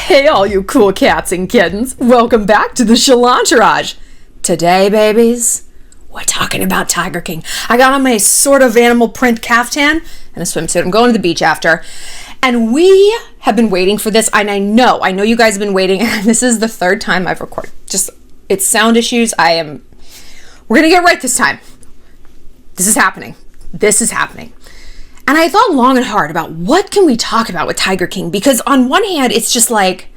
Hey, all you cool cats and kittens. Welcome back to the Shallonterage. Today, babies, we're talking about Tiger King. I got on my sort of animal print caftan and a swimsuit. I'm going to the beach after. And we have been waiting for this. And I know you guys have been waiting. This is the third time I've recorded. It's sound issues. We're going to get right this time. This is happening. And I thought long and hard about what can we talk about with Tiger King? Because on one hand, it's just like,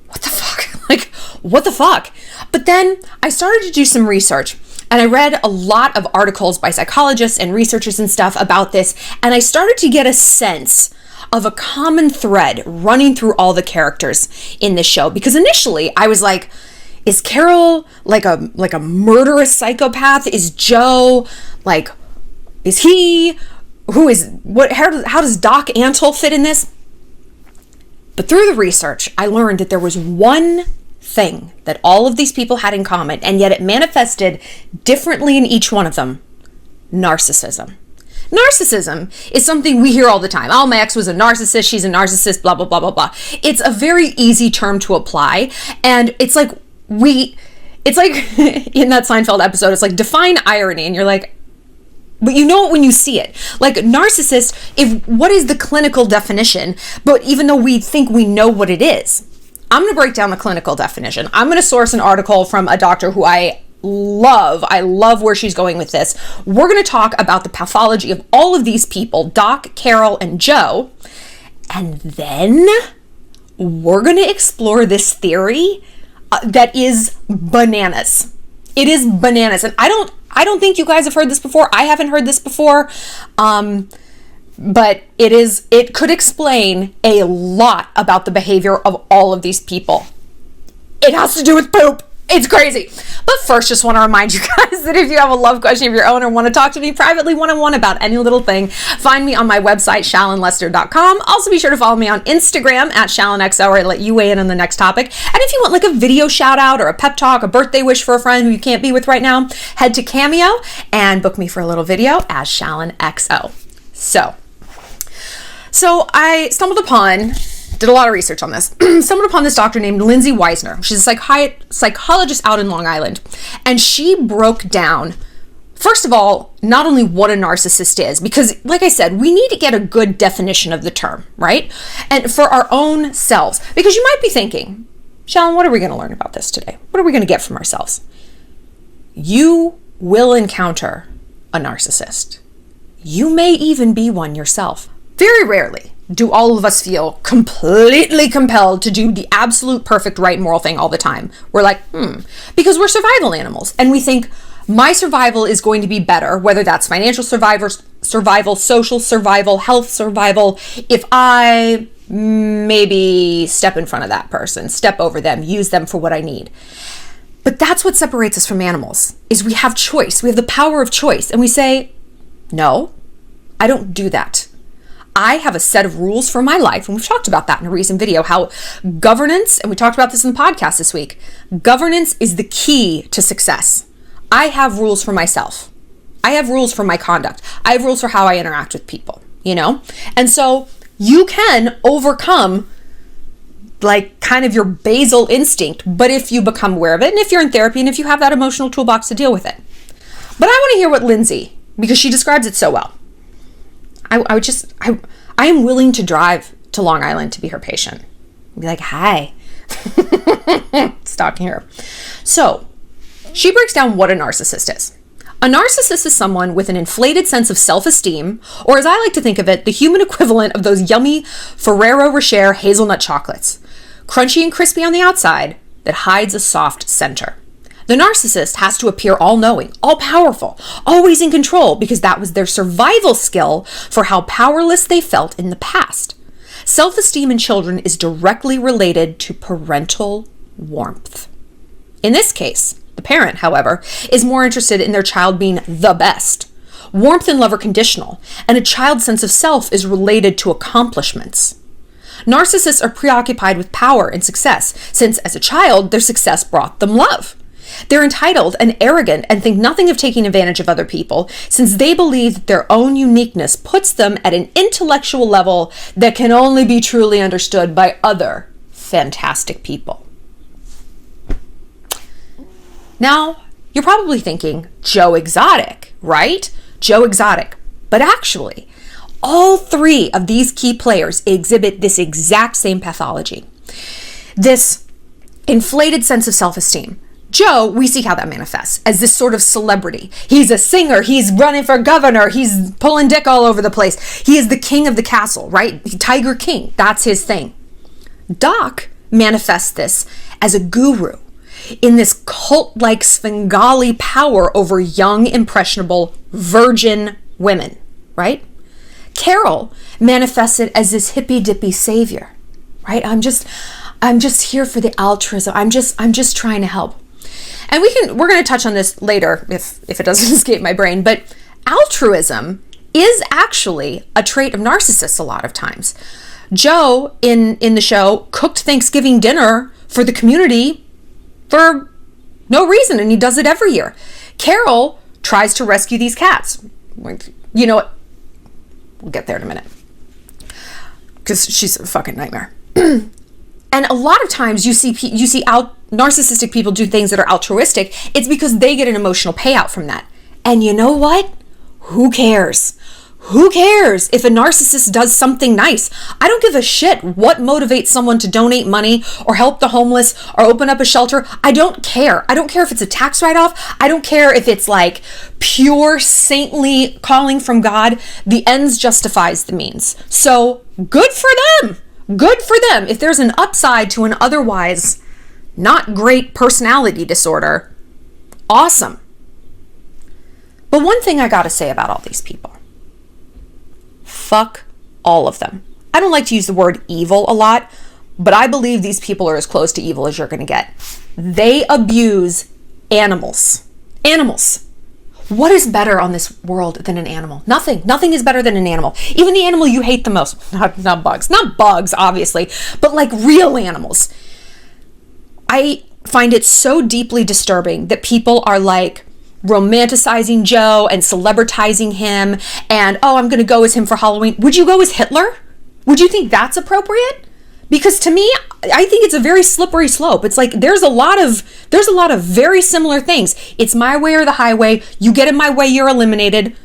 what the fuck? Like, what the fuck? But then I started to do some research and I read a lot of articles by psychologists and researchers and stuff about this. And I started to get a sense of a common thread running through all the characters in this show. Because initially I was like, is Carole like a murderous psychopath? Is Joe is he? How does Doc Antle fit in this? But through the research, I learned that there was one thing that all of these people had in common, and yet it manifested differently in each one of them: narcissism. Narcissism is something we hear all the time. Oh, my ex was a narcissist, she's a narcissist, blah, blah, blah, blah, blah. It's a very easy term to apply, and it's like in that Seinfeld episode, it's like, define irony, and you're like, but you know it when you see it. Like, narcissist, what is the clinical definition? But even though we think we know what it is, I'm going to break down the clinical definition. I'm going to source an article from a doctor who I love. I love where she's going with this. We're going to talk about the pathology of all of these people, Doc, Carole, and Joe. And then we're going to explore this theory that is bananas. It is bananas. And I don't think you guys have heard this before. I haven't heard this before. But it could explain a lot about the behavior of all of these people. It has to do with poop. It's crazy. But first, just want to remind you guys that if you have a love question of your own or want to talk to me privately one-on-one about any little thing, find me on my website, shallonlester.com. Also, be sure to follow me on Instagram at shallonxo, where I let you weigh in on the next topic. And if you want like a video shout out or a pep talk, a birthday wish for a friend who you can't be with right now, head to Cameo and book me for a little video as ShallonXO. So I did a lot of research on this, stumbled upon this doctor named Lindsay Weisner. She's a psychologist out in Long Island. And she broke down, first of all, not only what a narcissist is, because like I said, we need to get a good definition of the term, right? And for our own selves, because you might be thinking, Shallon, what are we going to learn about this today? What are we going to get from ourselves? You will encounter a narcissist. You may even be one yourself. Very rarely do all of us feel completely compelled to do the absolute perfect right moral thing all the time. We're like, because we're survival animals. And we think my survival is going to be better, whether that's financial survival, social survival, health survival, if I maybe step in front of that person, step over them, use them for what I need. But that's what separates us from animals, is we have choice. We have the power of choice. And we say, no, I don't do that. I have a set of rules for my life, and we've talked about that in a recent video, how governance, and we talked about this in the podcast this week, governance is the key to success. I have rules for myself. I have rules for my conduct. I have rules for how I interact with people, And so you can overcome like kind of your basal instinct, but if you become aware of it, and if you're in therapy, and if you have that emotional toolbox to deal with it. But I want to hear what Lindsay, because she describes it so well. I am willing to drive to Long Island to be her patient. Be like, hi. Stalking her. So she breaks down what a narcissist is. A narcissist is someone with an inflated sense of self-esteem, or as I like to think of it, the human equivalent of those yummy Ferrero Rocher hazelnut chocolates. Crunchy and crispy on the outside that hides a soft center. The narcissist has to appear all-knowing, all-powerful, always in control, because that was their survival skill for how powerless they felt in the past. Self-esteem in children is directly related to parental warmth. In this case, the parent, however, is more interested in their child being the best. Warmth and love are conditional, and a child's sense of self is related to accomplishments. Narcissists are preoccupied with power and success, since as a child, their success brought them love. They're entitled and arrogant and think nothing of taking advantage of other people, since they believe that their own uniqueness puts them at an intellectual level that can only be truly understood by other fantastic people. Now, you're probably thinking, Joe Exotic, right? Joe Exotic. But actually, all three of these key players exhibit this exact same pathology. This inflated sense of self-esteem. Joe, we see how that manifests as this sort of celebrity. He's a singer. He's running for governor. He's pulling dick all over the place. He is the king of the castle, right? Tiger King. That's his thing. Doc manifests this as a guru in this cult-like Svengali power over young, impressionable, virgin women, right? Carole manifests it as this hippy-dippy savior, right? I'm just here for the altruism. I'm just trying to help. And we're going to touch on this later if it doesn't escape my brain, but altruism is actually a trait of narcissists a lot of times. Joe in the show cooked Thanksgiving dinner for the community for no reason, and he does it every year. Carole tries to rescue these cats. You know what? We'll get there in a minute, because she's a fucking nightmare. And a lot of times you see narcissistic people do things that are altruistic. It's because they get an emotional payout from that. And you know what? Who cares? Who cares if a narcissist does something nice? I don't give a shit what motivates someone to donate money or help the homeless or open up a shelter. I don't care. I don't care if it's a tax write-off. I don't care if it's like pure saintly calling from God. The ends justifies the means. So good for them. Good for them. If there's an upside to an otherwise not great personality disorder, awesome. But one thing I gotta say about all these people, fuck all of them. I don't like to use the word evil a lot, but I believe these people are as close to evil as you're gonna get. They abuse animals. Animals. What is better on this world than an animal? Nothing. Nothing is better than an animal. Even the animal you hate the most. Not bugs. Not bugs, obviously, but like real animals. I find it so deeply disturbing that people are like romanticizing Joe and celebritizing him and, oh, I'm going to go as him for Halloween. Would you go as Hitler? Would you think that's appropriate? Because to me, I think it's a very slippery slope. It's like there's a lot of very similar things. It's my way or the highway. You get in my way, you're eliminated.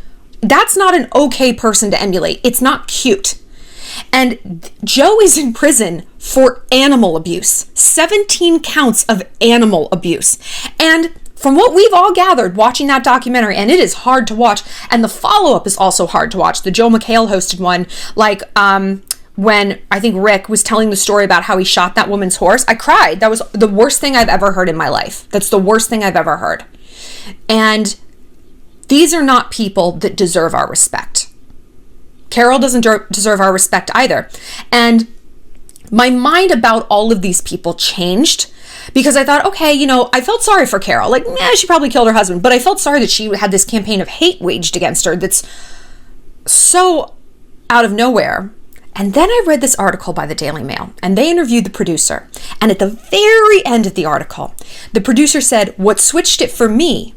That's not an okay person to emulate. It's not cute. And Joe is in prison for animal abuse. 17 counts of animal abuse. And from what we've all gathered watching that documentary, and it is hard to watch, and the follow-up is also hard to watch. The Joe McHale hosted one, like when I think Rick was telling the story about how he shot that woman's horse, I cried. That was the worst thing I've ever heard in my life. That's the worst thing I've ever heard. And these are not people that deserve our respect. Carole doesn't deserve our respect either. And my mind about all of these people changed because I thought, okay, I felt sorry for Carole. Like, she probably killed her husband, but I felt sorry that she had this campaign of hate waged against her that's so out of nowhere. And then I read this article by the Daily Mail, and they interviewed the producer. And at the very end of the article, the producer said, what switched it for me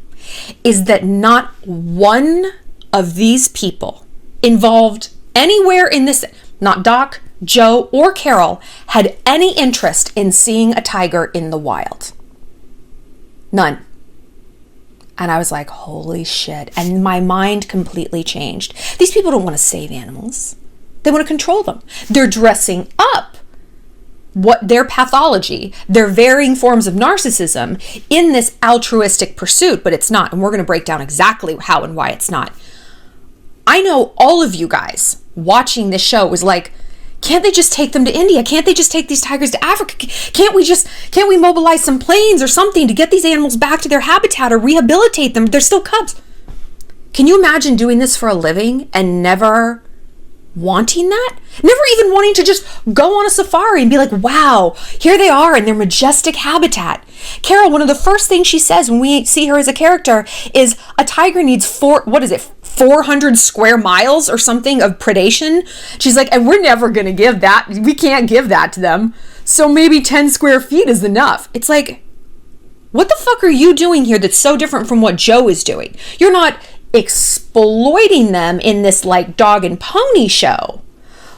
is that not one of these people involved anywhere in this, not Doc, Joe, or Carole, had any interest in seeing a tiger in the wild. None. And I was like, holy shit. And my mind completely changed. These people don't want to save animals. They want to control them. They're dressing up what their pathology, their varying forms of narcissism in this altruistic pursuit, but it's not. And we're going to break down exactly how and why it's not. I know all of you guys watching this show was like, can't they just take them to India? Can't they just take these tigers to Africa? Can't we mobilize some planes or something to get these animals back to their habitat or rehabilitate them? They're still cubs. Can you imagine doing this for a living and never wanting that? Never even wanting to just go on a safari and be like, wow, here they are in their majestic habitat. Carole, one of the first things she says when we see her as a character is a tiger needs 400 square miles or something of predation. She's like, and we're never going to give that. We can't give that to them. So maybe 10 square feet is enough. It's like, what the fuck are you doing here that's so different from what Joe is doing? You're not exploiting them in this like dog and pony show,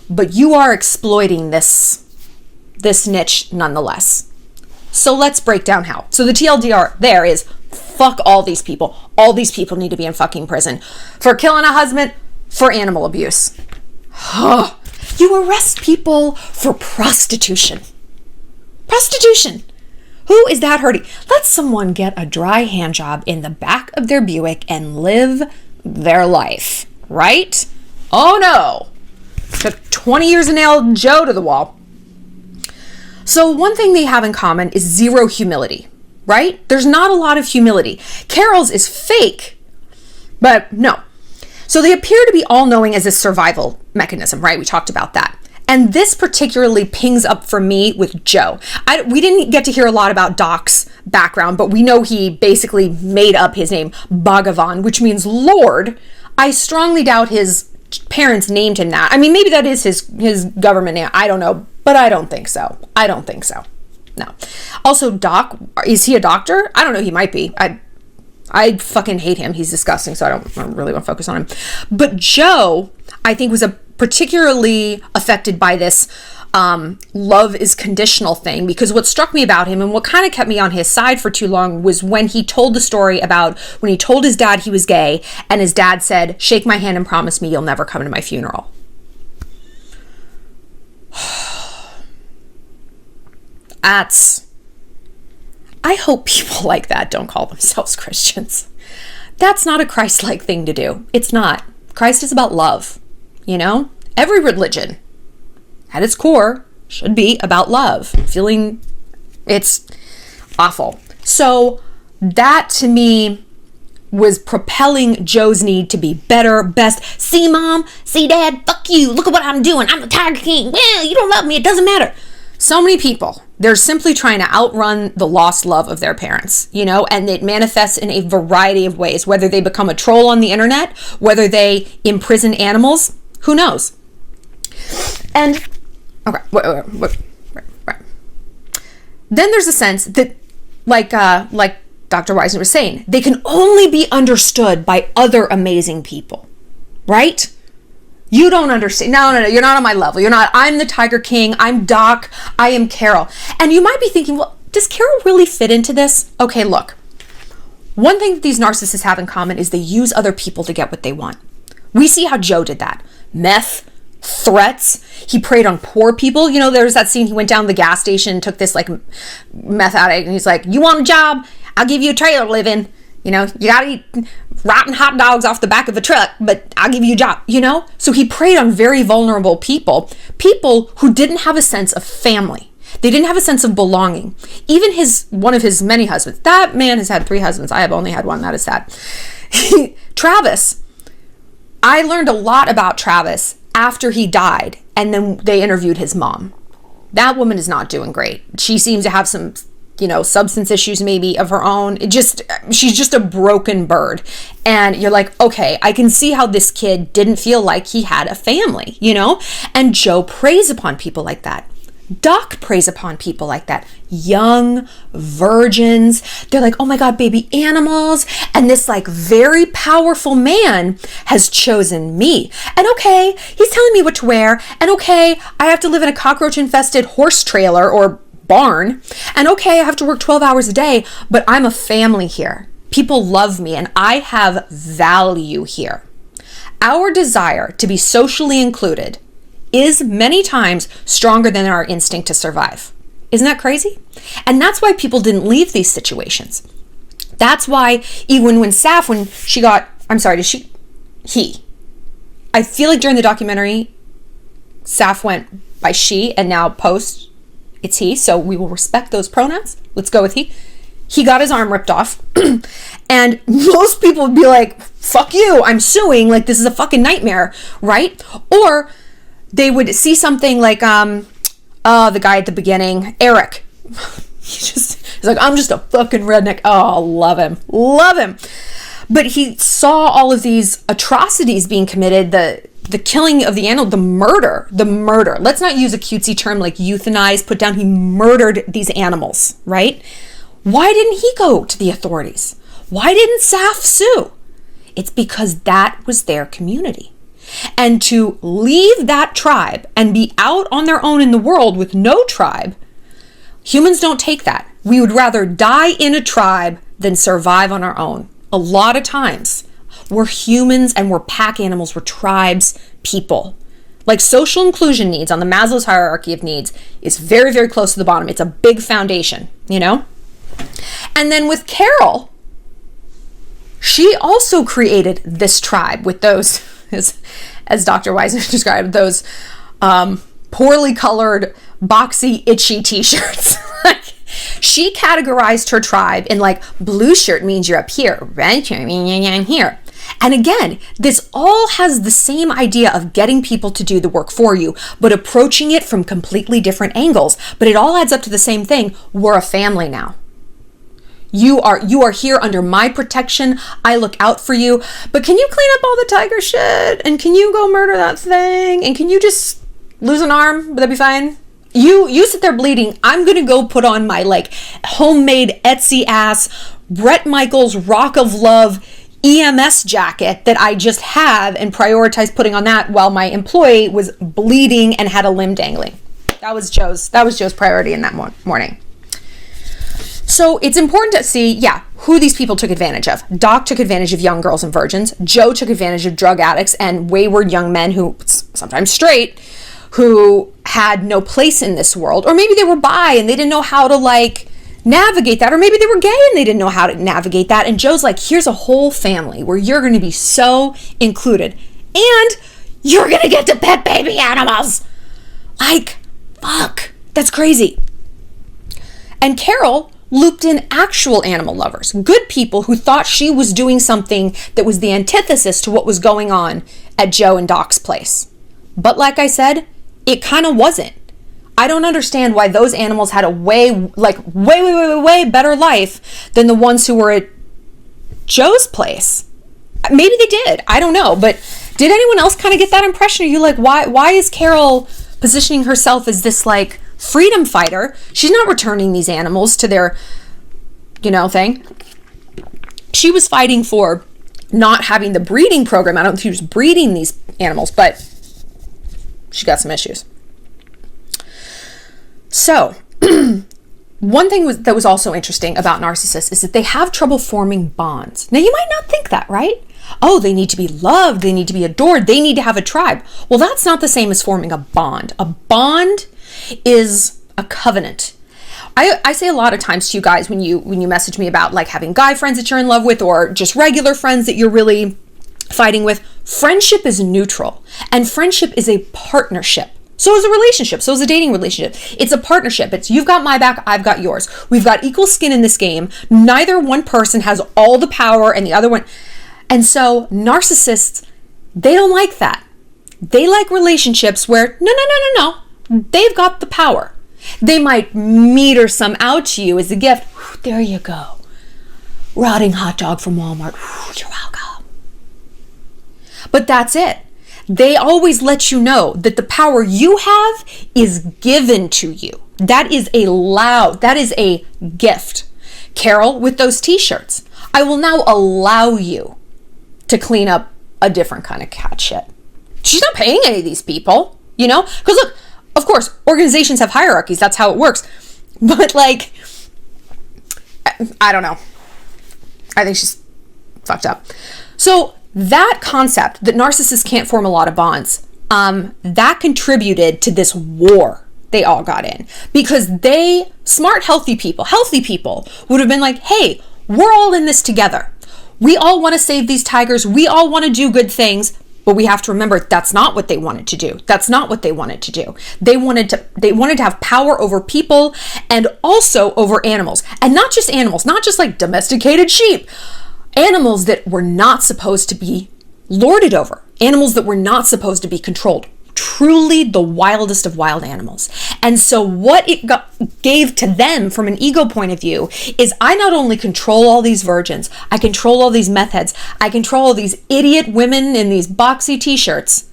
but you are exploiting this this niche nonetheless. So let's break down how. So the TLDR there is, fuck all these people. All these people need to be in fucking prison for killing a husband, for animal abuse. You arrest people for prostitution. Prostitution. Who is that hurting? Let someone get a dry hand job in the back of their Buick and live their life, right? Oh no. Took 20 years to nail Joe to the wall. So one thing they have in common is zero humility, right? There's not a lot of humility. Carole's is fake, but no. So they appear to be all-knowing as a survival mechanism, right? We talked about that. And this particularly pings up for me with Joe. We didn't get to hear a lot about Doc's background, but we know he basically made up his name, Bhagavan, which means Lord. I strongly doubt his parents named him that. I mean, maybe that is his government name. I don't know, but I don't think so. No. Also, Doc, is he a doctor? I don't know. He might be. I fucking hate him. He's disgusting, so I don't really want to focus on him. But Joe, I think, was particularly affected by this love is conditional thing, because what struck me about him and what kind of kept me on his side for too long was when he told the story about when he told his dad he was gay and his dad said, shake my hand and promise me you'll never come to my funeral. I hope people like that don't call themselves Christians. That's not a Christ-like thing to do. It's not. Christ is about love, you know? Every religion, at its core, should be about love. Feeling it's awful. So that, to me, was propelling Joe's need to be better, best. See, Mom? See, Dad? Fuck you. Look at what I'm doing. I'm the Tiger King. Well, you don't love me. It doesn't matter. So many people, they're simply trying to outrun the lost love of their parents, you know, and it manifests in a variety of ways, whether they become a troll on the internet, whether they imprison animals, who knows? And, okay, right. Then there's a sense that, like Dr. Weisner was saying, they can only be understood by other amazing people, right? You don't understand. No, you're not on my level. You're not. I'm the Tiger King. I'm Doc. I am Carole. And you might be thinking, well, does Carole really fit into this? Okay, look. One thing that these narcissists have in common is they use other people to get what they want. We see how Joe did that. Meth, threats. He preyed on poor people. You know, there's that scene he went down to the gas station, took this like meth addict, and he's like, you want a job? I'll give you a trailer to live in. You know, you gotta eat rotten hot dogs off the back of a truck, but I'll give you a job, you know? So he preyed on very vulnerable people who didn't have a sense of family. They didn't have a sense of belonging. Even one of his many husbands, that man has had 3 husbands. I have only had one. That is sad. Travis, I learned a lot about Travis after he died, and then they interviewed his mom. That woman is not doing great. She seems to have some, you know, substance issues maybe of her own. She's just a broken bird. And you're like, okay, I can see how this kid didn't feel like he had a family, you know? And Joe preys upon people like that. Doc preys upon people like that. Young virgins. They're like, oh my God, baby animals. And this like very powerful man has chosen me. And okay, he's telling me what to wear. And okay, I have to live in a cockroach infested horse trailer or barn. And okay, I have to work 12 hours a day, but I'm a family here. People love me and I have value here. Our desire to be socially included is many times stronger than our instinct to survive. Isn't that crazy? And that's why people didn't leave these situations. That's why even when Saf, I feel like during the documentary, Saf went by she and now post, it's he. So we will respect those pronouns. Let's go with he. He got his arm ripped off. And most people would be like, fuck you, I'm suing. Like, this is a fucking nightmare, right? Or they would see something like, the guy at the beginning, Eric. He's like, I'm just a fucking redneck. Oh, love him. But he saw all of these atrocities being committed, the killing of the animal, the murder. Let's not use a cutesy term like euthanize, put down. He murdered these animals, right? Why didn't he go to the authorities? Why didn't Saf sue? It's because that was their community. And to leave that tribe and be out on their own in the world with no tribe, humans don't take that. We would rather die in a tribe than survive on our own. A lot of times, we're humans and we're pack animals, we're tribes people. Like social inclusion needs on the Maslow's hierarchy of needs is very, very close to the bottom. It's a big foundation, you know? And then with Carole, she also created this tribe with those, as Dr. Weisner described, those poorly colored, boxy, itchy t-shirts. Like, she categorized her tribe in like, blue shirt means you're up here, red shirt means I'm here. And again, this all has the same idea of getting people to do the work for you, but approaching it from completely different angles. But it all adds up to the same thing. We're a family now. You are here under my protection. I look out for you. But can you clean up all the tiger shit? And can you go murder that thing? And can you just lose an arm? Would that be fine? You sit there bleeding. I'm going to go put on my like homemade Etsy ass Bret Michaels Rock of Love EMS jacket that I just have and prioritized putting on that while my employee was bleeding and had a limb dangling. That was Joe's priority in that morning. So it's important to see, who these people took advantage of. Doc took advantage of young girls and virgins. Joe took advantage of drug addicts and wayward young men who, sometimes straight, who had no place in this world. Or maybe they were bi and they didn't know how to like navigate that. Or maybe they were gay and they didn't know how to navigate that. And Joe's like, here's a whole family where you're going to be so included. And you're going to get to pet baby animals. Like, fuck. That's crazy. And Carole looped in actual animal lovers, good people who thought she was doing something that was the antithesis to what was going on at Joe and Doc's place. But like I said, it kind of wasn't. I don't understand why those animals had a way better life than the ones who were at Joe's place. Maybe they did. I don't know. But did anyone else kind of get that impression? Are you like, why is Carole positioning herself as this like freedom fighter? She's not returning these animals to their, thing. She was fighting for not having the breeding program. I don't think she was breeding these animals, but she got some issues. So, one thing that was also interesting about narcissists is that they have trouble forming bonds. Now, you might not think that, right? Oh, they need to be loved. They need to be adored. They need to have a tribe. Well, that's not the same as forming a bond. A bond is a covenant. I say a lot of times to you guys when you message me about like having guy friends that you're in love with or just regular friends that you're really fighting with, friendship is neutral and friendship is a partnership. So is a relationship. So is a dating relationship. It's a partnership. It's you've got my back, I've got yours. We've got equal skin in this game. Neither one person has all the power and the other one. And so narcissists, they don't like that. They like relationships where no. They've got the power. They might meter some out to you as a gift. Whew, there you go. Rotting hot dog from Walmart. Whew, you're welcome. But that's it. They always let you know that the power you have is given to you. That is a gift. Carole, with those t-shirts, I will now allow you to clean up a different kind of cat shit. She's not paying any of these people, Because look, of course, organizations have hierarchies. That's how it works. But like, I don't know. I think she's fucked up. So that concept that narcissists can't form a lot of bonds, that contributed to this war they all got in. Because smart, healthy people would have been like, hey, we're all in this together. We all want to save these tigers. We all want to do good things. But we have to remember that's not what they wanted to do. That's not what they wanted to do. They wanted to have power over people and also over animals. And not just animals, not just like domesticated sheep. Animals that were not supposed to be lorded over. Animals that were not supposed to be controlled. Truly the wildest of wild animals. And so what it gave to them from an ego point of view is I not only control all these virgins, I control all these meth heads, I control all these idiot women in these boxy t-shirts.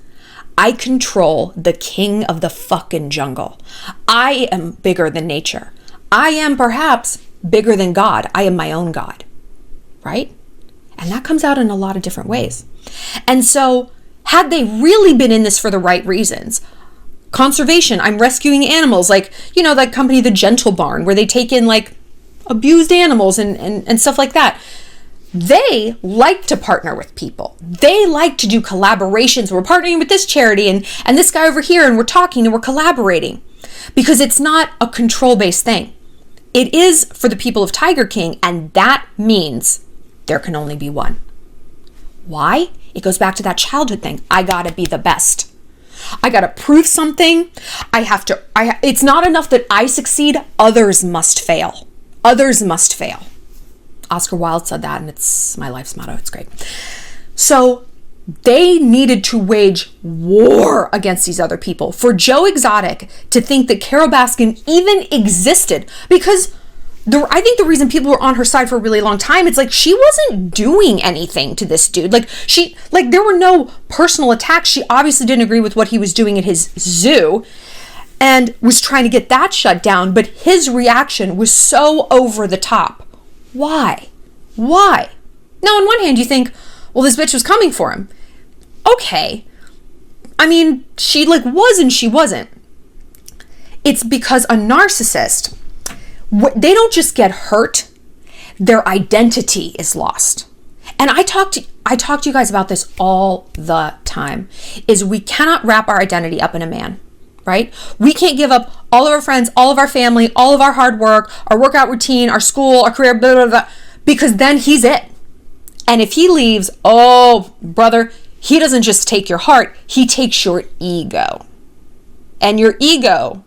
I control the king of the fucking jungle. I am bigger than nature. I am perhaps bigger than God. I am my own God. Right? And that comes out in a lot of different ways. And so had they really been in this for the right reasons. Conservation, I'm rescuing animals, like, you know, that company, The Gentle Barn, where they take in like abused animals and stuff like that. They like to partner with people. They like to do collaborations. We're partnering with this charity and this guy over here, and we're talking and we're collaborating, because it's not a control-based thing. It is for the people of Tiger King, and that means there can only be one. Why? It goes back to that childhood thing. I gotta be the best. I gotta prove something. It's not enough that I succeed. Others must fail. Others must fail. Oscar Wilde said that, and it's my life's motto. It's great. So they needed to wage war against these other people. For Joe Exotic to think that Carole Baskin even existed, because I think the reason people were on her side for a really long time, it's like she wasn't doing anything to this dude. Like there were no personal attacks. She obviously didn't agree with what he was doing at his zoo and was trying to get that shut down. But his reaction was so over the top. Why? Now, on one hand, you think, well, this bitch was coming for him. Okay. I mean, she was and she wasn't. It's because a narcissist, they don't just get hurt, their identity is lost. And I talk to you guys about this all the time, is we cannot wrap our identity up in a man, right? We can't give up all of our friends, all of our family, all of our hard work, our workout routine, our school, our career, blah, blah, blah, because then he's it. And if he leaves, oh, brother, he doesn't just take your heart, he takes your ego. And your ego,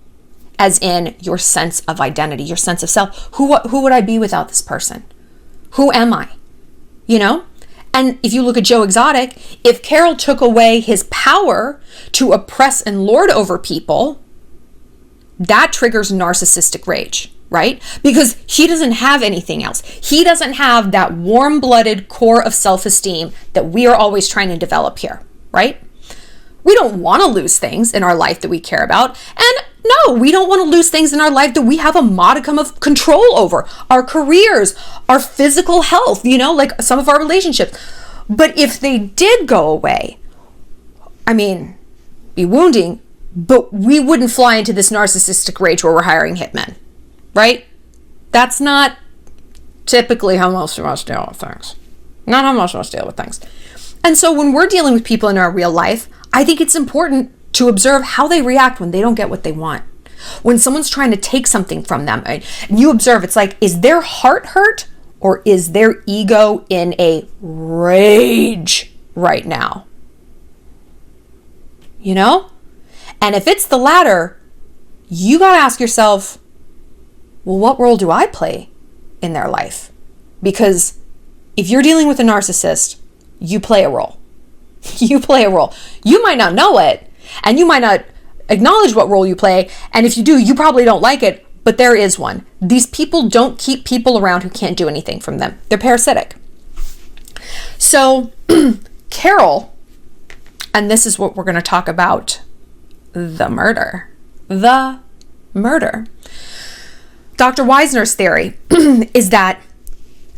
as in your sense of identity, your sense of self. Who would I be without this person? Who am I? You know? And if you look at Joe Exotic, if Carole took away his power to oppress and lord over people, that triggers narcissistic rage, right? Because he doesn't have anything else. He doesn't have that warm-blooded core of self-esteem that we are always trying to develop here, right? We don't want to lose things in our life that we care about. And no, we don't want to lose things in our life that we have a modicum of control over. Our careers, our physical health, you know, like some of our relationships. But if they did go away, I mean, be wounding, but we wouldn't fly into this narcissistic rage where we're hiring hitmen, right? That's not typically how most of us deal with things. Not how most of us deal with things. And so when we're dealing with people in our real life, I think it's important to observe how they react when they don't get what they want. When someone's trying to take something from them, and you observe, it's like, is their heart hurt or is their ego in a rage right now? You know? And if it's the latter, you got to ask yourself, well, what role do I play in their life? Because if you're dealing with a narcissist, you play a role. You play a role. You might not know it, and you might not acknowledge what role you play, and if you do, you probably don't like it, but there is one. These people don't keep people around who can't do anything from them. They're parasitic. So, Carole, and this is what we're going to talk about, the murder. The murder. Dr. Weisner's theory is that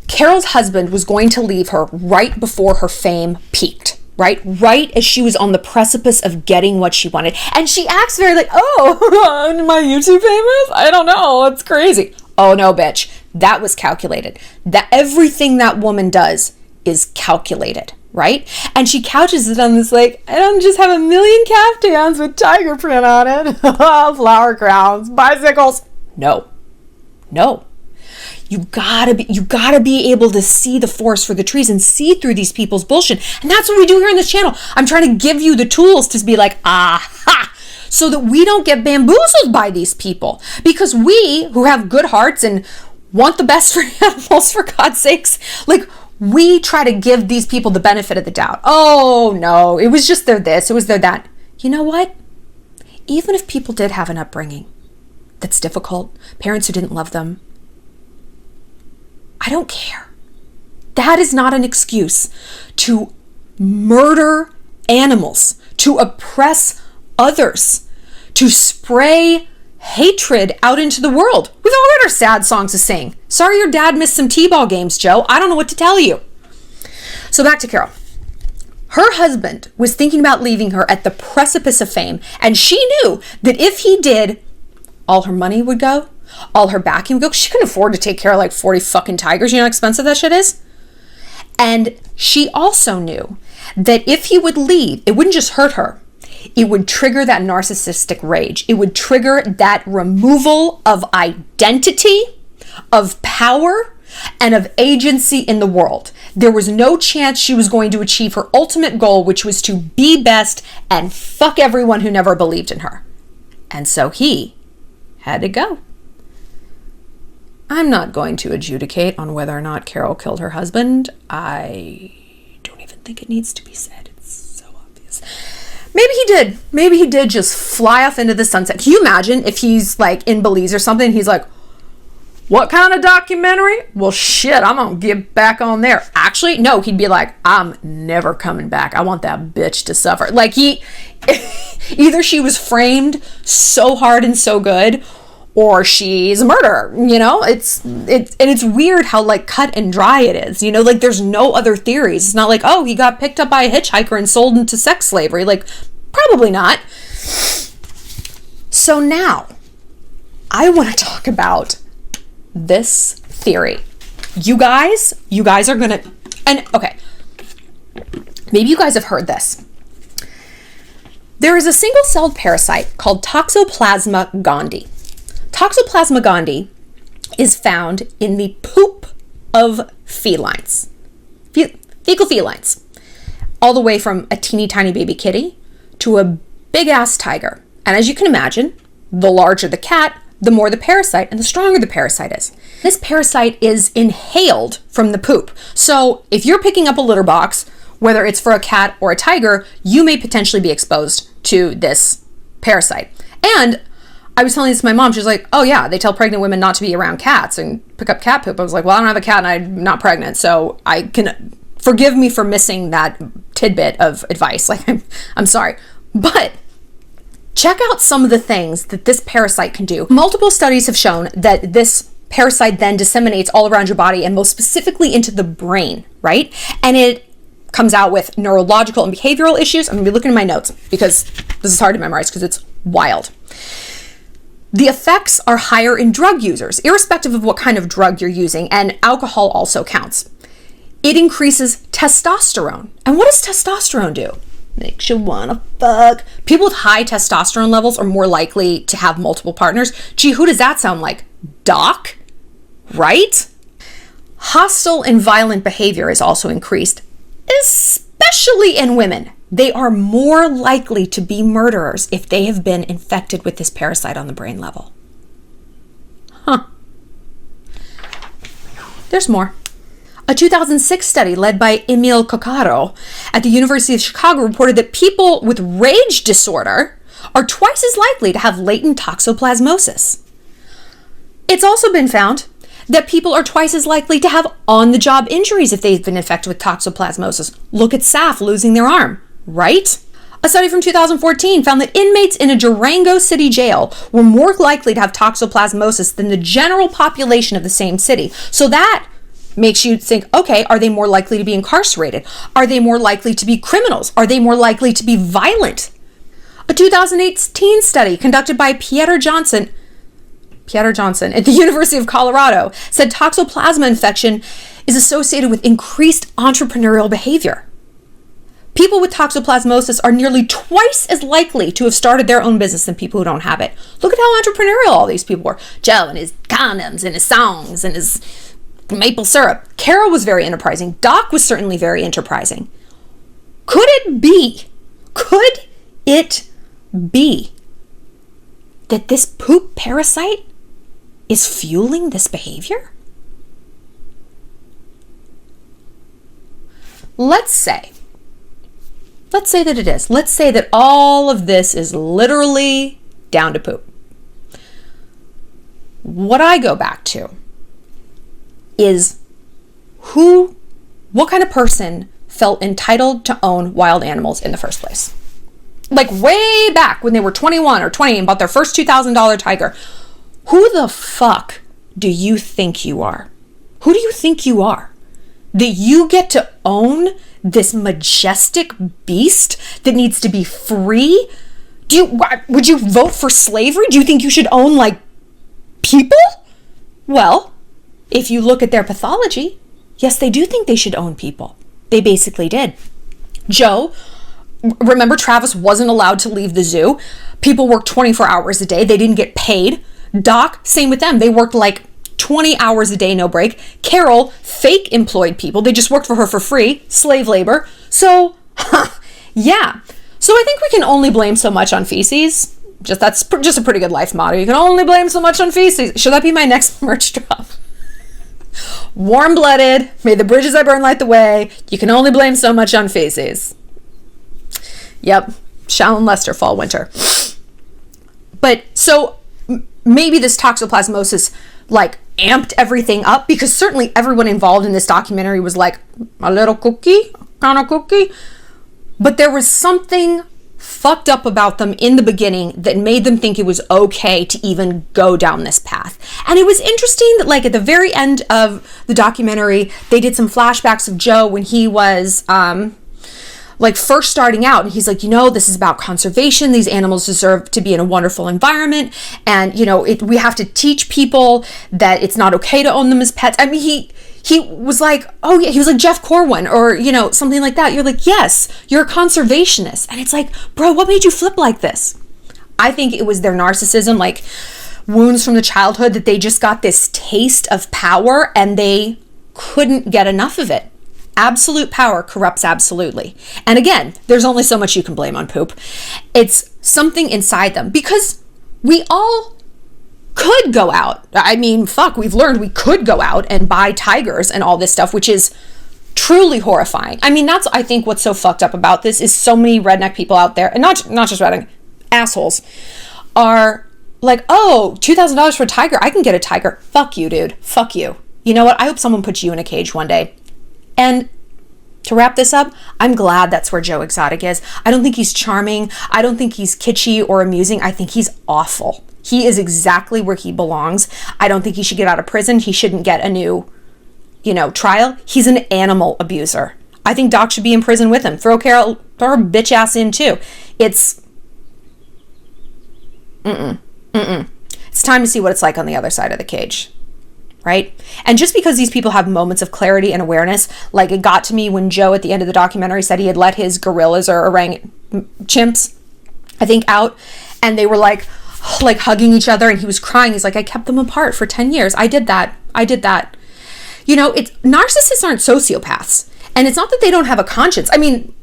Carole's husband was going to leave her right before her fame peaked. Right as she was on the precipice of getting what she wanted. And she acts very like, oh, am I YouTube famous? I don't know. It's crazy. Oh no, bitch. That was calculated. That everything that woman does is calculated, right? And she couches it on this like, I don't just have a million caftans with tiger print on it. Flower crowns, bicycles. No. You gotta be able to see the forest for the trees and see through these people's bullshit. And that's what we do here on this channel. I'm trying to give you the tools to be like, aha, so that we don't get bamboozled by these people. Because we, who have good hearts and want the best for animals, for God's sakes, like, we try to give these people the benefit of the doubt. Oh no, it was just their this, it was their that. You know what? Even if people did have an upbringing that's difficult, parents who didn't love them, I don't care. That is not an excuse to murder animals, to oppress others, to spray hatred out into the world. We've all got our sad songs to sing. Sorry your dad missed some t-ball games, Joe. I don't know what to tell you. So back to Carole. Her husband was thinking about leaving her at the precipice of fame, and she knew that if he did, all her money would go, all her backing would go. She couldn't afford to take care of like 40 fucking tigers. You know how expensive that shit is? And she also knew that if he would leave, it wouldn't just hurt her. It would trigger that narcissistic rage. It would trigger that removal of identity, of power, and of agency in the world. There was no chance she was going to achieve her ultimate goal, which was to be best and fuck everyone who never believed in her. And so he had to go. I'm not going to adjudicate on whether or not Carole killed her husband. I don't even think it needs to be said. It's so obvious. Maybe he did. Maybe he did just fly off into the sunset. Can you imagine if he's like in Belize or something? He's like, what kind of documentary? Well, shit, I'm going to get back on there. Actually, no, he'd be like, I'm never coming back. I want that bitch to suffer. Like either she was framed so hard and so good, or she's a murderer, you know? It's weird how like cut and dry it is, you know? Like there's no other theories. It's not like, oh, he got picked up by a hitchhiker and sold into sex slavery. Like, probably not. So now, I want to talk about this theory. You guys are gonna, and okay, maybe you guys have heard this. There is a single-celled parasite called Toxoplasma gondii. Toxoplasma gondii is found in the poop of felines, fecal felines, all the way from a teeny tiny baby kitty to a big-ass tiger. And as you can imagine, the larger the cat, the more the parasite and the stronger the parasite is. This parasite is inhaled from the poop. So if you're picking up a litter box, whether it's for a cat or a tiger, you may potentially be exposed to this parasite. And I was telling this to my mom, she's like, oh yeah, they tell pregnant women not to be around cats and pick up cat poop. I was like, well, I don't have a cat and I'm not pregnant, so I can, forgive me for missing that tidbit of advice. Like, I'm sorry. But check out some of the things that this parasite can do. Multiple studies have shown that this parasite then disseminates all around your body and most specifically into the brain, right? And it comes out with neurological and behavioral issues. I'm gonna be looking at my notes because this is hard to memorize because it's wild. The effects are higher in drug users, irrespective of what kind of drug you're using, and alcohol also counts. It increases testosterone. And what does testosterone do? Makes you wanna fuck. People with high testosterone levels are more likely to have multiple partners. Gee, who does that sound like? Doc? Right? Hostile and violent behavior is also increased, especially in women. They are more likely to be murderers if they have been infected with this parasite on the brain level. Huh. There's more. A 2006 study led by Emil Coccaro at the University of Chicago reported that people with rage disorder are twice as likely to have latent toxoplasmosis. It's also been found that people are twice as likely to have on-the-job injuries if they've been infected with toxoplasmosis. Look at Saf losing their arm, right? A study from 2014 found that inmates in a Durango City jail were more likely to have toxoplasmosis than the general population of the same city. So that makes you think, okay, are they more likely to be incarcerated? Are they more likely to be criminals? Are they more likely to be violent? A 2018 study conducted by Peter Johnson at the University of Colorado said toxoplasma infection is associated with increased entrepreneurial behavior. People with toxoplasmosis are nearly twice as likely to have started their own business than people who don't have it. Look at how entrepreneurial all these people were. Joe and his condoms and his songs and his maple syrup. Carole was very enterprising. Doc was certainly very enterprising. Could it be that this poop parasite is fueling this behavior? Let's say that it is. Let's say that all of this is literally down to poop. What I go back to is what kind of person felt entitled to own wild animals in the first place? Like way back when they were 21 or 20 and bought their first $2,000 tiger. Who the fuck do you think you are? Who do you think you are? That you get to own this majestic beast that needs to be free? Would you vote for slavery? Do you think you should own, like, people? Well, if you look at their pathology, yes, they do think they should own people. They basically did. Joe, remember Travis wasn't allowed to leave the zoo. People worked 24 hours a day. They didn't get paid. Doc, same with them. They worked like 20 hours a day, no break. Carole, fake employed people. They just worked for her for free. Slave labor. So, yeah. So I think we can only blame so much on feces. That's just a pretty good life motto. You can only blame so much on feces. Should that be my next merch drop? Warm-blooded. May the bridges I burn light the way. You can only blame so much on feces. Yep. Shallon Lester, fall, winter. But so maybe this toxoplasmosis like amped everything up, because certainly everyone involved in this documentary was like a little cookie, kind of cookie. But there was something fucked up about them in the beginning that made them think it was okay to even go down this path. And it was interesting that like at the very end of the documentary, they did some flashbacks of Joe when he was like first starting out, and he's like, this is about conservation. These animals deserve to be in a wonderful environment, and we have to teach people that it's not okay to own them as pets. I mean, he was like, oh yeah, he was like Jeff Corwin or something like that. You're like, yes, you're a conservationist, and it's like, bro, what made you flip like this? I think it was their narcissism, like wounds from the childhood, that they just got this taste of power and they couldn't get enough of it. Absolute power corrupts absolutely. And again, there's only so much you can blame on poop. It's something inside them, because we all could go out. I mean, fuck, we've learned we could go out and buy tigers and all this stuff, which is truly horrifying. I mean, that's, I think, what's so fucked up about this is so many redneck people out there, and not just redneck, assholes, are like, oh, $2,000 for a tiger. I can get a tiger. Fuck you, dude. Fuck you. You know what? I hope someone puts you in a cage one day. And to wrap this up, I'm glad that's where Joe Exotic is. I don't think he's charming. I don't think he's kitschy or amusing. I think he's awful. He is exactly where he belongs. I don't think he should get out of prison. He shouldn't get a new, trial. He's an animal abuser. I think Doc should be in prison with him. Throw her bitch ass in too. It's It's time to see what it's like on the other side of the cage. Right? And just because these people have moments of clarity and awareness, like it got to me when Joe at the end of the documentary said he had let his gorillas or chimps, I think, out, and they were like hugging each other, and he was crying. He's like, I kept them apart for 10 years. I did that. Narcissists aren't sociopaths. And it's not that they don't have a conscience. I mean,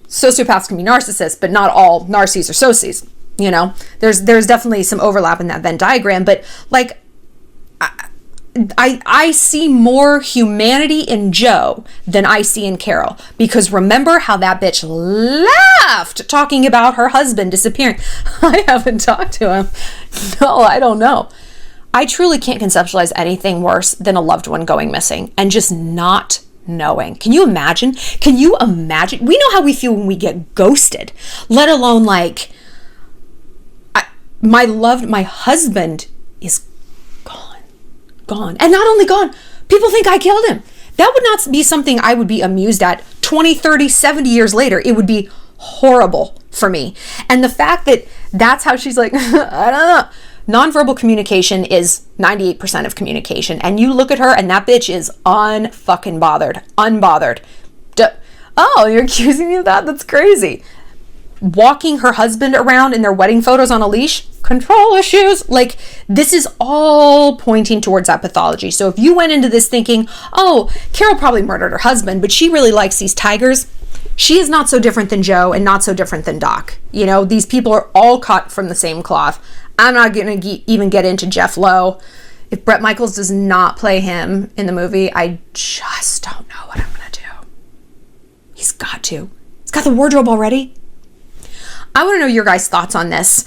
sociopaths can be narcissists, but not all narcissists are socies. There's definitely some overlap in that Venn diagram, but like, I see more humanity in Joe than I see in Carole, because remember how that bitch laughed talking about her husband disappearing. I haven't talked to him. No, I don't know. I truly can't conceptualize anything worse than a loved one going missing and just not knowing. Can you imagine? We know how we feel when we get ghosted, let alone like my husband is gone. And not only gone, people think I killed him. That would not be something I would be amused at 20, 30, 70 years later. It would be horrible for me. And the fact that that's how she's like, I don't know. Nonverbal communication is 98% of communication. And you look at her and that bitch is unbothered. Oh, you're accusing me of that? That's crazy. Walking her husband around in their wedding photos on a leash, control issues. Like, this is all pointing towards that pathology. So if you went into this thinking, oh, Carole probably murdered her husband, but she really likes these tigers, she is not so different than Joe and not so different than Doc. These people are all cut from the same cloth. I'm not going to even get into Jeff Lowe. If Bret Michaels does not play him in the movie, I just don't know what I'm going to do. He's got to. He's got the wardrobe already. I want to know your guys' thoughts on this.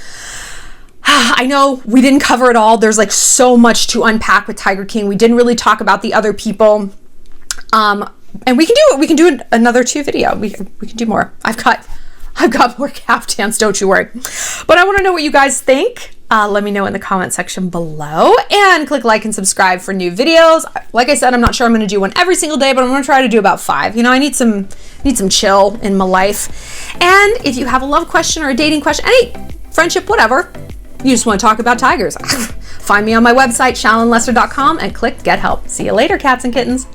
I know we didn't cover it all. There's like so much to unpack with Tiger King. We didn't really talk about the other people. And we can do it. We can do another 2 video. We can do more. I've got more caftans, don't you worry. But I want to know what you guys think. Let me know in the comment section below, and click like and subscribe for new videos. Like I said, I'm not sure I'm going to do one every single day, but I'm going to try to do about 5. You know, I need some chill in my life. And if you have a love question or a dating question, any friendship, whatever, you just want to talk about tigers, find me on my website, shallonlester.com, and click Get Help. See you later, cats and kittens.